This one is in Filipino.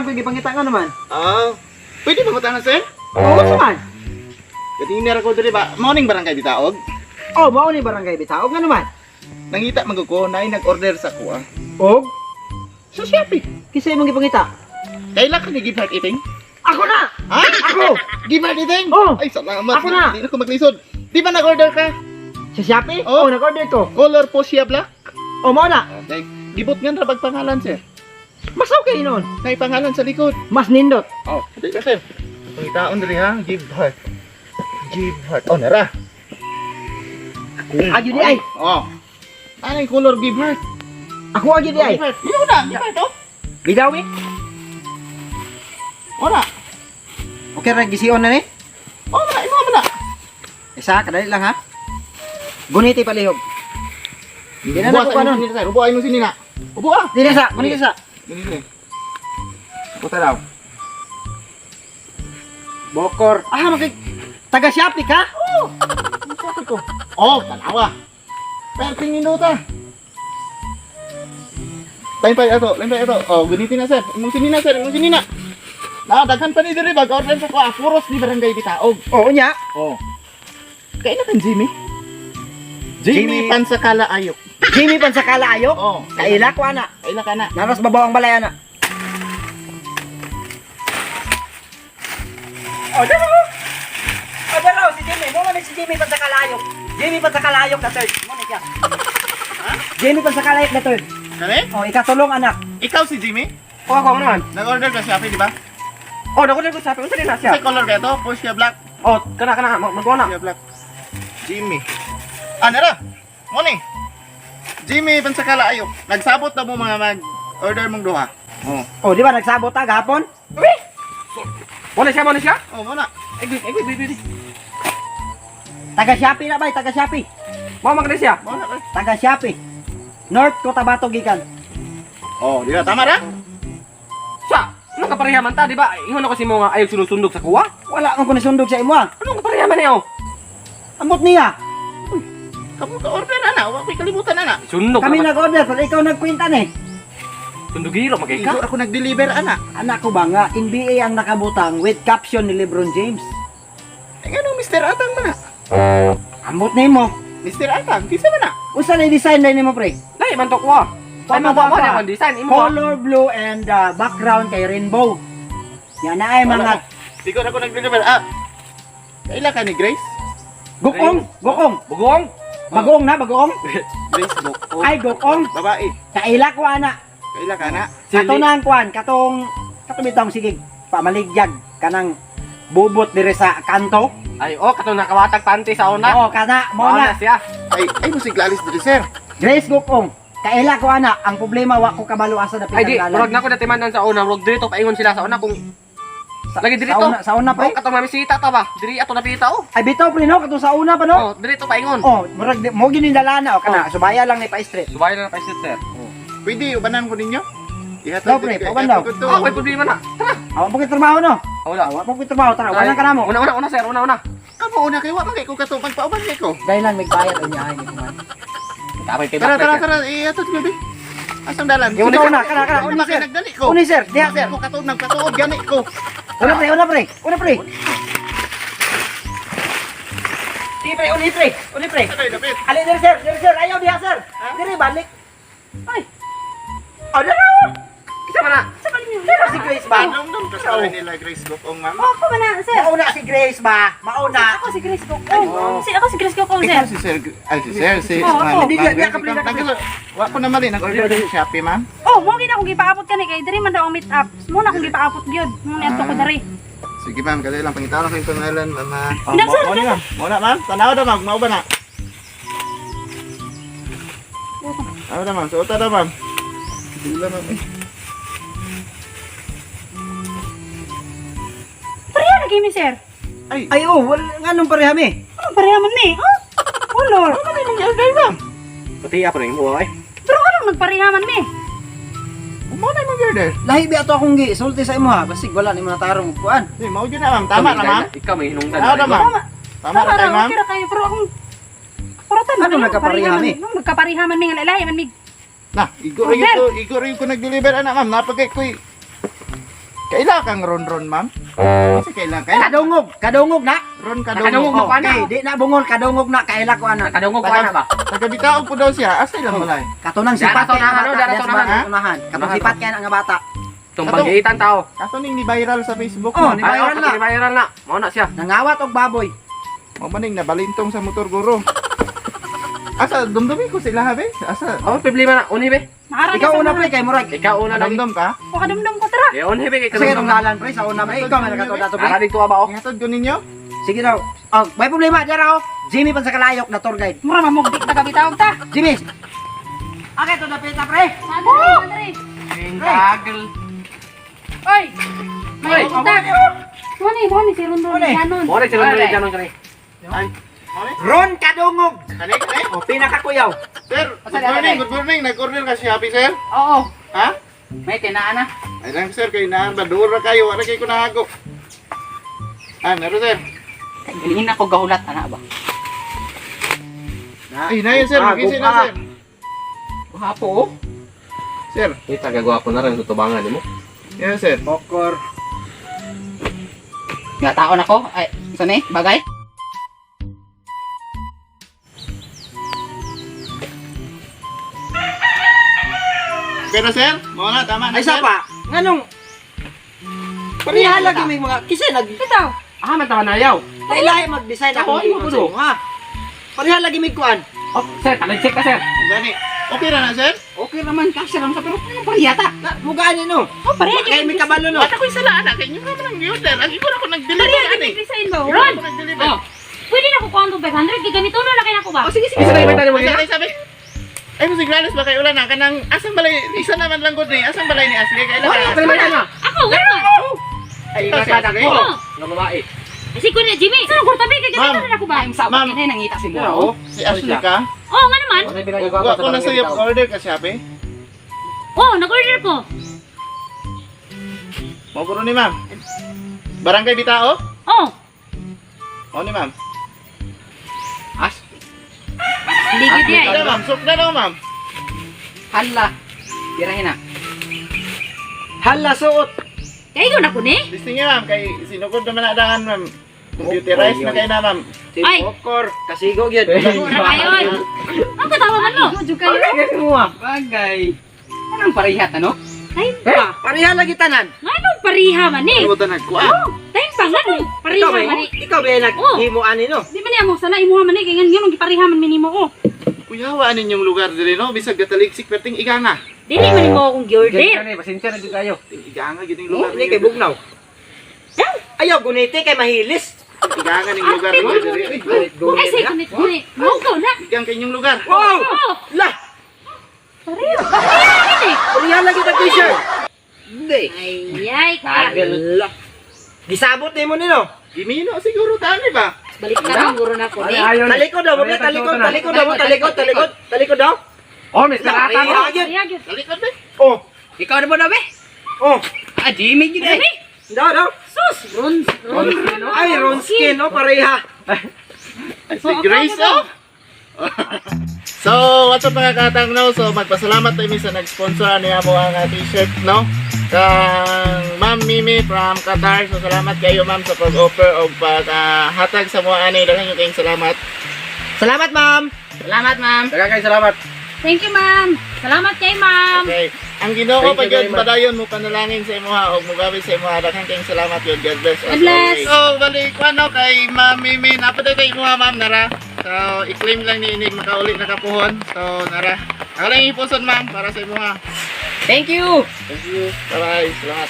ko gipangita nga naman. Pwede ba matangan sir? Oo, saman. Kadinira ko diri ba? Morning barangay bitaog. Oh, mao ni barangay Bitaog nga naman. Nangita magko na nag-order sa kuha. Og sa Shopee. Kisay mong gipangita? Kailan ka ni give heart eating? Ako na. Ha? Ako. Give heart eating? Oh. Ay, salamat. Ako na. Hindi na ko maglisod. Di ba nag-order ka? Sa Shopee? Oh. Oh, nag-order ko. Color po siya black? Oh, mao na. Okay. Gibot nga rabag pangalan sir. Mas okay noon. May pangalan sa likod. Mas nindot. Oh, hindi ka sir. Pangitaon diri ha, give heart. Give heart. Oh, nara. Agyo di ay. Oh. Ano yung color give heart? Ako agyo di ay. Give heart. Yun na, give heart oh. Bidawi. Ora. Okay ra gision na ni. Oh, wala, imo wala. Isa kadali lang ha. Guniti palihog. Hindi na nako kanon. Ubo ay mo sinina. Ubo ah. Dili sa, muni sa. Dili. Puta daw. Bokor. Ah, magig taga Shopee ka? Oh. Sabi ko. Oh, tanawa. Perting minuta. Lain pa ito. Oh, gunitin na sir. Imong sinina sir, imong sinina. Daghan pa ni diri bag order sa ko puros ni barangay Bitaog. Oo nya. Oh. Kailan kan Jimmy? Jimmy Pansakala Ayok. Jimmy Pansakala Ayok? Oh. Kaila ko ana. Kaila ka na. Naras babaw ang balay ana. Oh, dalo. Oh, dalo si Jimmy. Mo man si Jimmy Pansakalayok. Jimmy Pansakalayok na third. Mo ni siya. Ha? Jimmy Pansakalayok na third. Kani? Oh, ikatulong anak. Ikaw si Jimmy? O ako naman. Nag-order ka sa Shopee, di ba? Oh, nakunin ko sa akin. Unsa din na siya? Sa color ka ito? Fuchsia black? Oh, kana magwa na. Fuchsia black. Jimmy. Nara. Morning. Jimmy Pansakala Ayok. Nagsabot na mo mga mag-order mong duha. Oh. Oh, di ba nagsabot ta gahapon? Uy! Wala siya? Oh, muna. Bibi. Taga Shopee na ba? Taga Shopee. Mo magna siya. Muna. Taga Shopee. North Cotabato gikan. Oh, di ba? Tama ra? Siya, nakaparehaman ta, di ba? Ingon ako si mo nga ayaw sunod-sundog sa kuwa. Wala akong kunisundog sa imo ah. Anong kaparehaman niyo? Amot niya. Kamu ka-order na. Huwag ko'y kalimutan na. Sundog. Kami nag-order pero ikaw nagkwenta ni. Sundogiro, magay Ikaw ka. ako nag-deliver, ana. Anak ko ba nga, NBA ang nakabutang with caption ni LeBron James. Ay, ano, Mr. Atang ba na? Amot ni mo. Mr. Atang, kisa ba na? Usa na design din mo pre? Lahi man to kuwa. Tama ba mo na design imo? Color blue and background kay rainbow. Yan na ay mga Di ko na ako nag-deliver. Kaila ka ni Grace? gukong. Bugong. Bagong na, bagong. Grace Book. Oh, Ay, gukong. babae. Kaila ko ana. Kaila ka na? Katunang kuan, katong bitong sige, pamaligyag kanang bubot dire sa kanto. Ay, kato nakawatag panty sa una. Oo, kana mo na. siya. Ay, musig lalis dito, sir. Grace gukong. Kaila ko ana, ang problema wa ko kabalo asa na Ay di, pinanggalan. murag na ko natimanan sa una, murag dito paingon sila sa una kung lagi dito. Sa una pre. Katong mamisita ta ba? Diri ato napita oh. Ay bitaw pre no, katong sa una pa no. Diri to paingon. Oh, murag mo ginindalana o kana, subaya lang ni pa street. Subay na pa sir. Pwede, ubanan ko ninyo? No, pre, pauban daw. May problema na. Tara. Awa mo trabaho no. Wala. Awa mo trabaho, tara, wala ka namo. Una sir, una. Kamu una kayo, wag ko kato magpauban kay ko. Dahil may bayad unya ay kuman. Kapay kay Tara, ato gabi. Asang dalan? Yung una, kana, Una kay nagdali ko. Uni sir, diha sir. Ako kato nagkatuod gani ko. Una pre. Uni pre. Ay, dapat. Ali dire sir, ayaw diha sir. Dire balik. Ay. Oh, dala. Isa man na. Pero si Grace ba? Nung kasaway nila Grace Book, ma'am. Ako ba na, sir? Mauna si Grace ba? Mauna. Ako si Grace Gokong. Ako si Grace Gokong, sir. Ikaw si Sir, si Oo, ako. Hindi, di ka kapila. Wa ko na mali, nag-order din sa Shopee, ma'am. Oh, mo gina akong gipaabot kani kay diri man daw ang meet up. Muna akong gipaabot gyud. Mo ni ko diri. Sige, ma'am, kasi lang pangitaw ko yung pangalan, mama. Hindi, sir, sir. Muna, ma'am. Tanaw daw, ma'am. Mao ba na? Tanaw daw, ma'am. Suota daw, ma'am. Dila, ma'am. Pareha na kimi, sir. Ay oh, wala nga nung parehami. Ano pareha man mi? Oh, color. Ano na yung order, ma'am? Pati ako rin mo ay. Pero ano nagpareha man mi? Mao na yung order. Lahi bi ato akong gisulti sa imo ha, basig wala ni mga tarong kuan. Hindi, mao yun na, ma'am. Tama na, ma'am. Ikaw may hinungdan. Tama na, ma'am. Tama. Tama na tayo, ma'am. Kira kayo pero akong Puratan Ano nagkapareha mi? Nagkapareha man mi nga lalay man mi. Na, igor ko nag-deliver, ana, ma'am. Napagay ko Kaila kang ron ma'am. Kasi kaila kay Kadungog na. ron Kadungog kadungog. mo pa na. Okay, di na bungol kadungog na kaila ko ana. Kadungog ko na ba? Tagabitaog po daw siya. Asay lang balay. Katunang sipat Darato kay nga na, ano, bata. darato Darato na, na ha? unahan. Katong sipat kay nga bata. Tumbagitan tao. Kaso ning ni viral sa Facebook Oh, mo. ni viral na. Ni viral na. Mao na siya. Nangawat og baboy. O maning nabalintong sa motor guro. Asa dumdumi ko sila habe? Asa Oh, problema na. Uni be. Nakarag Ikaw sa una mga- pre kay murag. Ikaw una lagi. dumdum ka? O kadumdum ko tara. Eh, uni be kay Kasi itong kadungog. dalan pre sa una pre. Ikaw man nakato dato pre. Ara dito ba oh? Ihatod ko ninyo? Sige daw. Oh, may problema dira oh. Jimmy pan sa kalayok na tour guide. Mura mamugdik na kabitaw ta. Jimmy. Okay, to na pita pre. Madre, madre. Kagel. Oy. Oy. May kontak. Moni, si Rondo Moni. Ganon. Ore si Ron Janon kani. Ay. Ron kadungog. Kani kani? Oh, pinakakuyaw. Sir, good morning. Nag-order ka si Happy sir? Oo. Ha? May tinaan na. Ay lang sir, kay naan badura kayo. Wala kayo kunahago. Ah, meron sir. Ganiin ako gahulat ana ba. Ay, na yun sir. Magising na sir. Hapo oh. Sir, Kita gagwapo na rin tutubangan mo. yan sir. Pokor. Nga taon ako? Ay, saan bagay? Pero sir, mo na, tama na Ay sir. sa pa. Nganong Pariha lagi may mga kisay nag Bitaw. Ah, man tawa na yaw. Lahi mag-decide ako Ako, ng ako sa inyo, ha. Pariha lagi may kuan. Oh, sir, check ka sir. Gani. Okay na na sir? Okay naman kasi lang sa pero ano pariyata? Na mugaan ni no. Oh, pareha Kay may kabalo no. At ako'y sala na. Kaya nyo naman ang order. Lagi ko na ako nag-deliver Pareha ani. kay design ba? Ron! Ron. Ako nag-deliver. Oh. Pwede na ko kuha ng 500 kay ganito na laki na ko ba? Oh, sige, sabay tayo mo Sabi, sabi. Ay, mo siglalos ba kayo ulan na? Kanang asang balay, isa naman lang gud ni. Asang balay ni Ashley. Kailan Wala, ka? tayo na. Ako, gano'n. Ay, Ikaw, nakada sir, ko. Oo. Nga babae. Kasi ko na, Jimmy. Saan ko tabi kay ganito Ma'am. na ako ba? Ang sabot Ma'am. yan eh, nangita si Yeah, mo. oh. Si Ashley ka? Oo nga naman. Ano yung Huwag pinagagawa ko na sa'yo order ka siya, pe. Oo, nag-order ko. Mo ko ni ma'am. Barangay Bitao? Oo. O ni ma'am. As, Hindi good Sukda yan. ma'am, sukda daw ma'am. hala. Tirahin na. Hala suot. Kaya ikaw na ko ni. Listing niya ma'am, kay sinukod naman na dangan ma'am. Computerized na kayo na ma'am. Si Ay. Pokor kasigo gyud. Mura kayon. Ang katawa man mo. Bagay. Anong pariyat ano? Time pa. Pariha lagi tanan. Anong pariha man eh? Ano ta nagkuan? Oo, time pa nga nung pariha Ikaw ba? man eh. Ikaw ba naghimo ani no? Di ba niya mo sana imuha man eh, kaya nga gipariha man minimo ko. Kuyawa ninyong lugar diri no, bisag gataligsik perting iganga. Dili man mo akong giorder. Kani, pasensya na din tayo. Ting iganga gyud ning lugar. Ni kay bugnaw. Ayaw guniti kay mahilis. Iganga ning lugar diri. Ay, say kunit kunit. Mo ko na. Igang kanyong lugar. Wow! Oo. Lah, Pariha. Pariha man eh. pariha lagi ta t-shirt. Hindi. Ay, kagel. Lah. Gisabot nimo ni no. Gimino siguro tani ba? Balik ka lang guro na ko ni. Talikod daw, mo talikod daw. Oh, Mr. Ata Pariha ko. gyud. Pariha gyud. Talikod be. Oh, Ikaw na ba na be? oh. Ah, Jimmy yun eh. Dami. Daw. Sus, Ron. Ay, ron skin no, pareha. Si Grace oh. So, what's up mga katang no? So, magpasalamat tayo sa nag-sponsor niya mo ang t-shirt no? Kang Ma'am Mimi from Qatar. So, salamat kayo ma'am sa pag-offer o pag-hatag sa mga ani. Daghang kayong salamat. Salamat, ma'am. Salamat, ma'am. Daghang salamat. Thank you, ma'am. Salamat kay ma'am. Okay. Ang Ginoo Thank pa you very gyud much. padayon mo panalangin sa imuha o mugawid sa imuha. Daghang kayong salamat yun. God bless. as God bless. always. So, balik ano kay Ma'am Mimi. Napaday kay imuha ma'am nara. So, i-claim lang ni inig makaulit na kapuhon. So, nara. Ako lang ipuson ma'am para sa imuha. Thank you. Thank you. Bye-bye. Salamat.